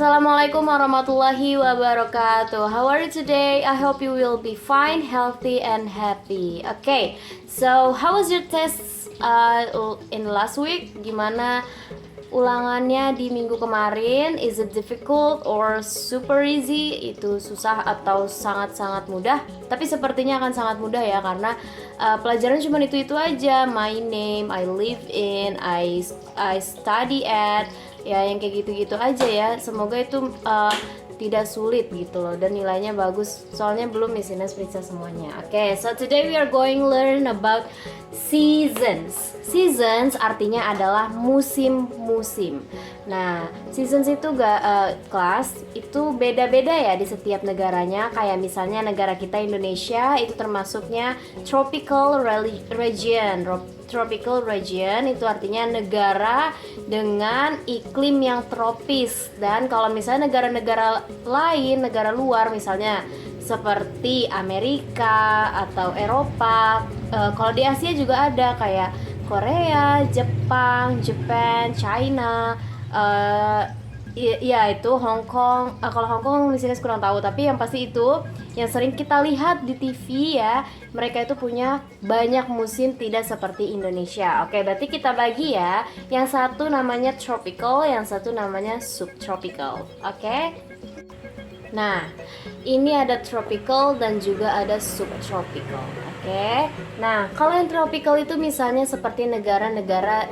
Assalamualaikum warahmatullahi wabarakatuh. How are you today? I hope you will be fine, healthy, and happy. Okay, so how was your test in last week? Gimana ulangannya di minggu kemarin? Is it difficult or super easy? Itu susah atau sangat-sangat mudah? Tapi sepertinya akan sangat mudah ya, karena pelajaran cuma itu aja. My name, I live in, I study at, ya yang kayak gitu-gitu aja ya. Semoga itu tidak sulit gitu loh, dan nilainya bagus, soalnya belum Miss Ines periksa semuanya. Oke, so today we are going learn about seasons. Seasons artinya adalah musim-musim. Nah, seasons itu kelas itu beda-beda ya di setiap negaranya. Kayak misalnya negara kita Indonesia itu termasuknya tropical region. Tropical region itu artinya negara dengan iklim yang tropis. Dan kalau misalnya negara-negara lain, negara luar misalnya seperti Amerika atau Eropa, kalau di Asia juga ada kayak Korea, Jepang, Japan, China, ya itu Hong Kong. Kalau Hong Kong di sini kurang tahu, tapi yang pasti itu yang sering kita lihat di TV ya, mereka itu punya banyak musim, tidak seperti Indonesia. Oke, berarti kita bagi ya. Yang satu namanya tropical, yang satu namanya subtropical. Oke. Nah, ini ada tropical dan juga ada subtropical. Oke. Nah, kalau yang tropical itu misalnya seperti negara-negara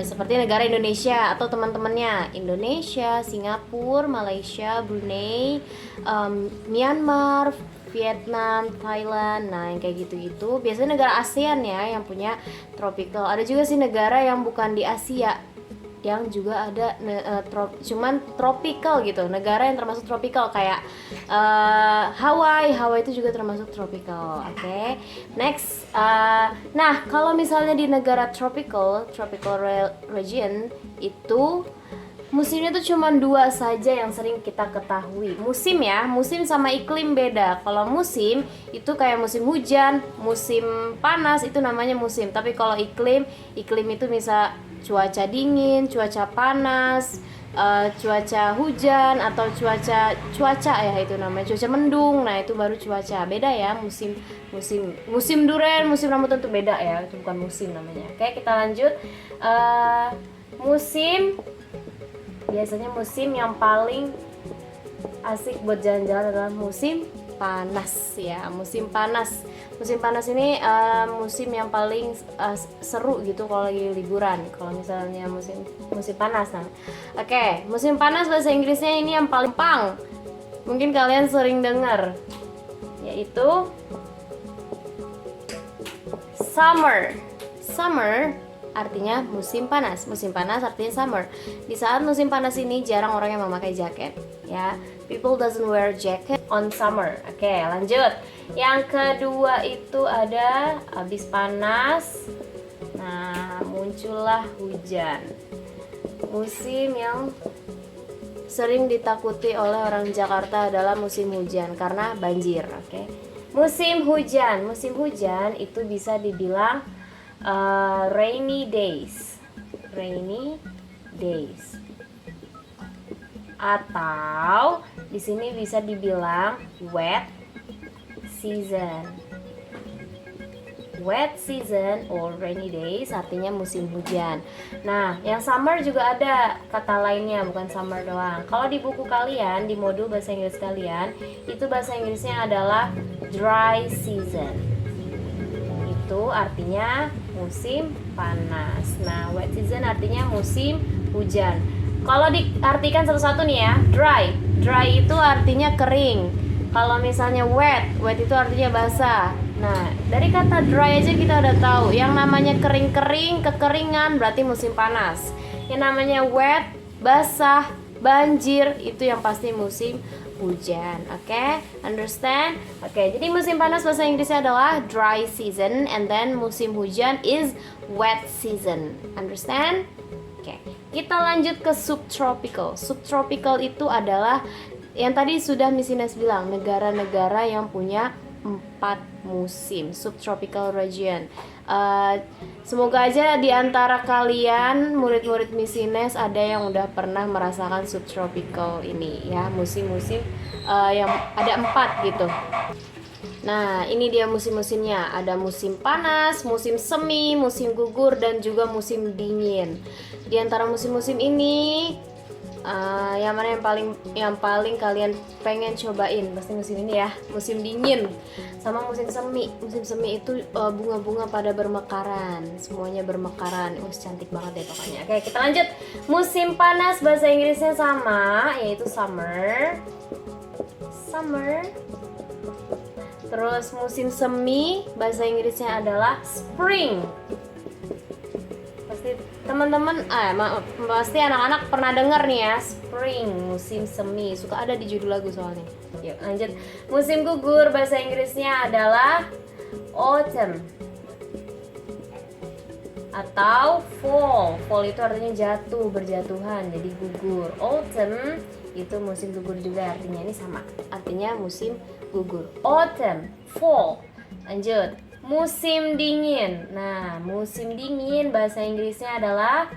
seperti negara Indonesia atau teman-temannya, Indonesia, Singapura, Malaysia, Brunei, Myanmar, Vietnam, Thailand. Nah, yang kayak gitu-gitu biasanya negara ASEAN ya yang punya tropical. Ada juga sih negara yang bukan di Asia yang juga ada cuman tropical gitu, negara yang termasuk tropical kayak Hawaii itu juga termasuk tropical. Oke. Next, nah kalau misalnya di negara tropical region itu musimnya tuh cuma dua saja yang sering kita ketahui. Musim ya, musim sama iklim beda. Kalau musim itu kayak musim hujan, musim panas itu namanya musim. Tapi kalau iklim itu bisa cuaca dingin, cuaca panas, cuaca hujan, atau cuaca ya itu namanya cuaca mendung. Nah itu baru cuaca. Beda ya musim durian, musim rambutan itu beda ya, itu bukan musim namanya. Oke, kita lanjut. Biasanya musim yang paling asik buat jalan-jalan adalah musim panas ya. Musim panas ini musim yang paling seru gitu kalau lagi liburan, kalau misalnya musim panas. Nah, oke, musim panas bahasa Inggrisnya ini yang paling mungkin kalian sering dengar, yaitu summer artinya musim panas. Musim panas artinya summer. Di saat musim panas ini jarang orang yang memakai jaket ya. People doesn't wear jacket on summer. Oke, lanjut. Yang kedua itu ada habis panas, nah muncullah hujan. Musim yang sering ditakuti oleh orang Jakarta adalah musim hujan karena banjir. Oke. Musim hujan itu bisa dibilang rainy days, atau di sini bisa dibilang wet season or rainy days artinya musim hujan. Nah, yang summer juga ada kata lainnya, bukan summer doang. Kalau di buku kalian, di modul bahasa Inggris kalian, itu bahasa Inggrisnya adalah dry season. Itu artinya musim panas. Nah, wet season artinya musim hujan. Kalau diartikan satu-satu nih ya, dry itu artinya kering. Kalau misalnya wet itu artinya basah. Nah, dari kata dry aja kita udah tahu, yang namanya kering-kering, kekeringan berarti musim panas. Yang namanya wet, basah, banjir itu yang pasti musim hujan. Oke, understand? Oke, jadi musim panas bahasa Inggrisnya adalah dry season, and then musim hujan is wet season. Understand? Oke, kita lanjut ke subtropical. Subtropical itu adalah yang tadi sudah Miss Ines bilang, negara-negara yang punya 4 musim, subtropical region. Semoga aja di antara kalian murid-murid Missines ada yang udah pernah merasakan subtropical ini ya, musim-musim yang ada 4 gitu. Nah, ini dia musim-musimnya. Ada musim panas, musim semi, musim gugur, dan juga musim dingin. Di antara musim-musim ini, yang mana yang paling kalian pengen cobain? Pasti musim ini ya, musim dingin sama musim semi. Musim semi itu bunga-bunga pada bermekaran, semuanya bermekaran. Cantik banget deh pokoknya. Oke, kita lanjut. Musim panas bahasa Inggrisnya sama, yaitu summer. Terus musim semi bahasa Inggrisnya adalah spring. Pasti teman-teman, pasti anak-anak pernah dengar nih ya, spring, musim semi. Suka ada di judul lagu soalnya. Yuk lanjut. Musim gugur bahasa Inggrisnya adalah autumn atau fall. Fall itu artinya jatuh, berjatuhan, jadi gugur. Autumn itu musim gugur juga, artinya ini sama, artinya musim gugur. Autumn, fall. Lanjut, musim dingin. Nah, musim dingin bahasa Inggrisnya adalah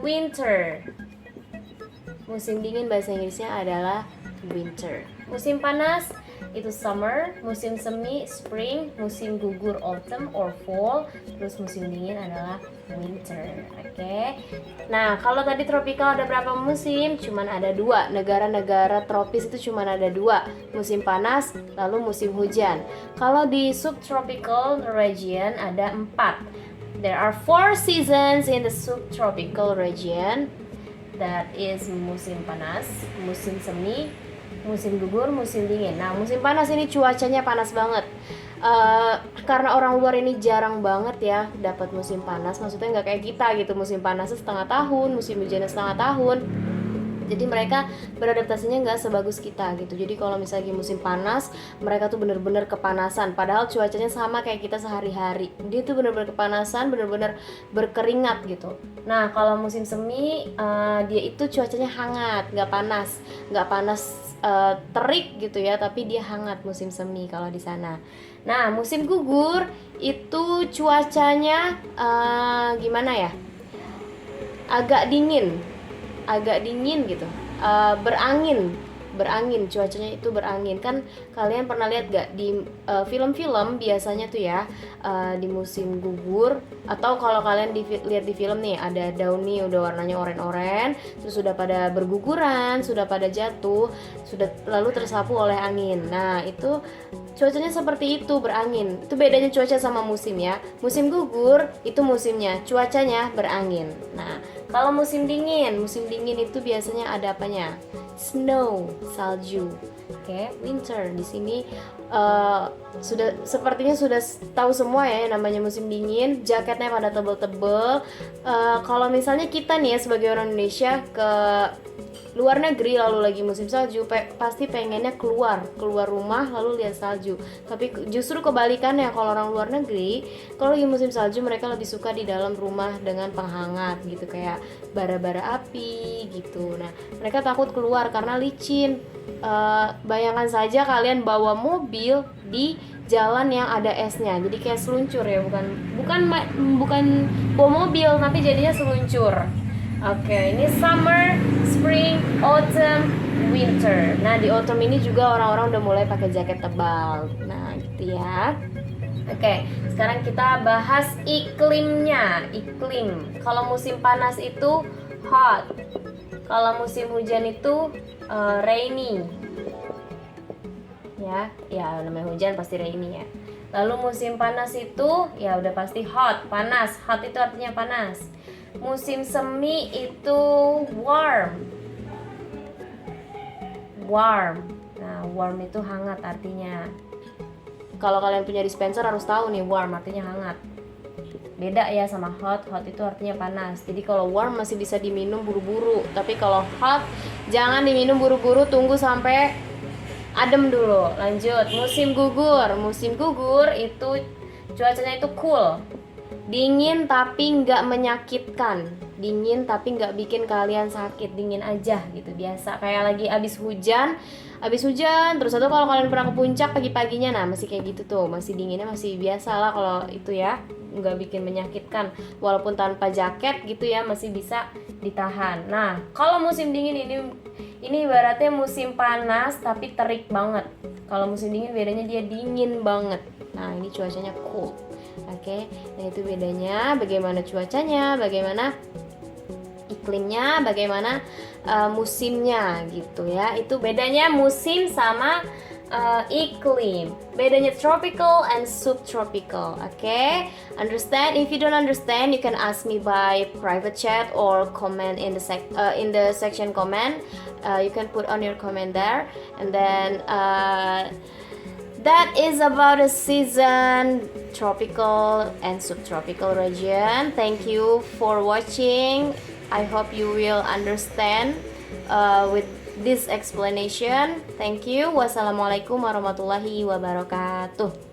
winter. Musim dingin bahasa Inggrisnya adalah winter. Musim panas itu summer, musim semi spring, musim gugur autumn or fall, terus musim dingin adalah winter. Oke. Nah, kalau tadi tropical ada berapa musim? Cuman ada 2. Negara-negara tropis itu cuman ada 2, musim panas lalu musim hujan. Kalau di subtropical region ada 4. There are 4 seasons in the subtropical region. That is musim panas, musim semi, musim gugur, musim dingin. Nah, musim panas ini cuacanya panas banget. Karena orang luar ini jarang banget ya dapat musim panas. Maksudnya nggak kayak kita gitu, musim panasnya setengah tahun, musim hujannya setengah tahun. Jadi mereka beradaptasinya nggak sebagus kita gitu. Jadi kalau misalnya musim panas, mereka tuh bener-bener kepanasan. Padahal cuacanya sama kayak kita sehari-hari. Dia tuh bener-bener kepanasan, bener-bener berkeringat gitu. Nah, kalau musim semi, dia itu cuacanya hangat, nggak panas terik gitu ya. Tapi dia hangat musim semi kalau di sana. Nah, musim gugur itu cuacanya gimana ya? Agak dingin gitu, berangin, cuacanya itu berangin. Kan kalian pernah lihat gak di film-film biasanya tuh ya, di musim gugur, atau kalau kalian lihat di film nih, ada daun nih udah warnanya oranye, terus sudah pada berguguran, sudah pada jatuh, sudah lalu tersapu oleh angin. Nah, itu cuacanya seperti itu, berangin. Itu bedanya cuaca sama musim ya. Musim gugur itu musimnya, cuacanya berangin. Nah, kalau musim dingin itu biasanya ada apanya? Snow, salju. Oke, winter di sini sepertinya sudah tahu semua ya yang namanya musim dingin. Jaketnya pada tebel-tebel. Kalau misalnya kita nih ya sebagai orang Indonesia ke luar negeri lalu lagi musim salju, pasti pengennya keluar rumah lalu lihat salju. Tapi justru kebalikannya, kalau orang luar negeri kalau lagi musim salju mereka lebih suka di dalam rumah dengan penghangat gitu, kayak bara-bara api gitu. Nah, mereka takut keluar karena licin. Bayangkan saja kalian bawa mobil di jalan yang ada esnya, jadi kayak seluncur ya, bukan bawa mobil tapi jadinya seluncur. Oke, ini summer, spring, autumn, winter. Nah, di autumn ini juga orang-orang udah mulai pakai jaket tebal. Nah, gitu ya. Oke, sekarang kita bahas iklimnya. Iklim. Kalau musim panas itu hot. Kalau musim hujan itu rainy. Ya namanya hujan pasti rainy ya. Lalu musim panas itu ya udah pasti hot, panas. Hot itu artinya panas. Musim semi itu warm. Nah, warm itu hangat artinya. Kalau kalian punya dispenser harus tahu nih, warm artinya hangat. Beda ya sama hot. Hot itu artinya panas. Jadi kalau warm masih bisa diminum buru-buru. Tapi kalau hot jangan diminum buru-buru, tunggu sampai adem dulu. Lanjut, musim gugur. Musim gugur itu cuacanya itu cool, Dingin tapi nggak menyakitkan. Dingin tapi nggak bikin kalian sakit. Dingin aja gitu, biasa. Kayak lagi abis hujan. Terus atau kalau kalian pernah ke puncak pagi-paginya, nah masih kayak gitu tuh. Masih dinginnya masih biasa lah kalau itu ya. Nggak bikin menyakitkan. Walaupun tanpa jaket gitu ya, masih bisa ditahan. Nah, kalau musim dingin ini ibaratnya musim panas tapi terik banget. Kalau musim dingin bedanya dia dingin banget. Nah, ini cuacanya cool. Oke, nah itu bedanya. Bagaimana cuacanya, bagaimana iklimnya, bagaimana musimnya gitu ya. Itu bedanya musim sama iklim. Bedanya tropical and subtropical. Okay? Understand? If you don't understand, you can ask me by private chat or comment in the section comment. You can put on your comment there, and then that is about a season tropical and subtropical region. Thank you for watching. I hope you will understand with this explanation. Thank you. Wassalamualaikum warahmatullahi wabarakatuh.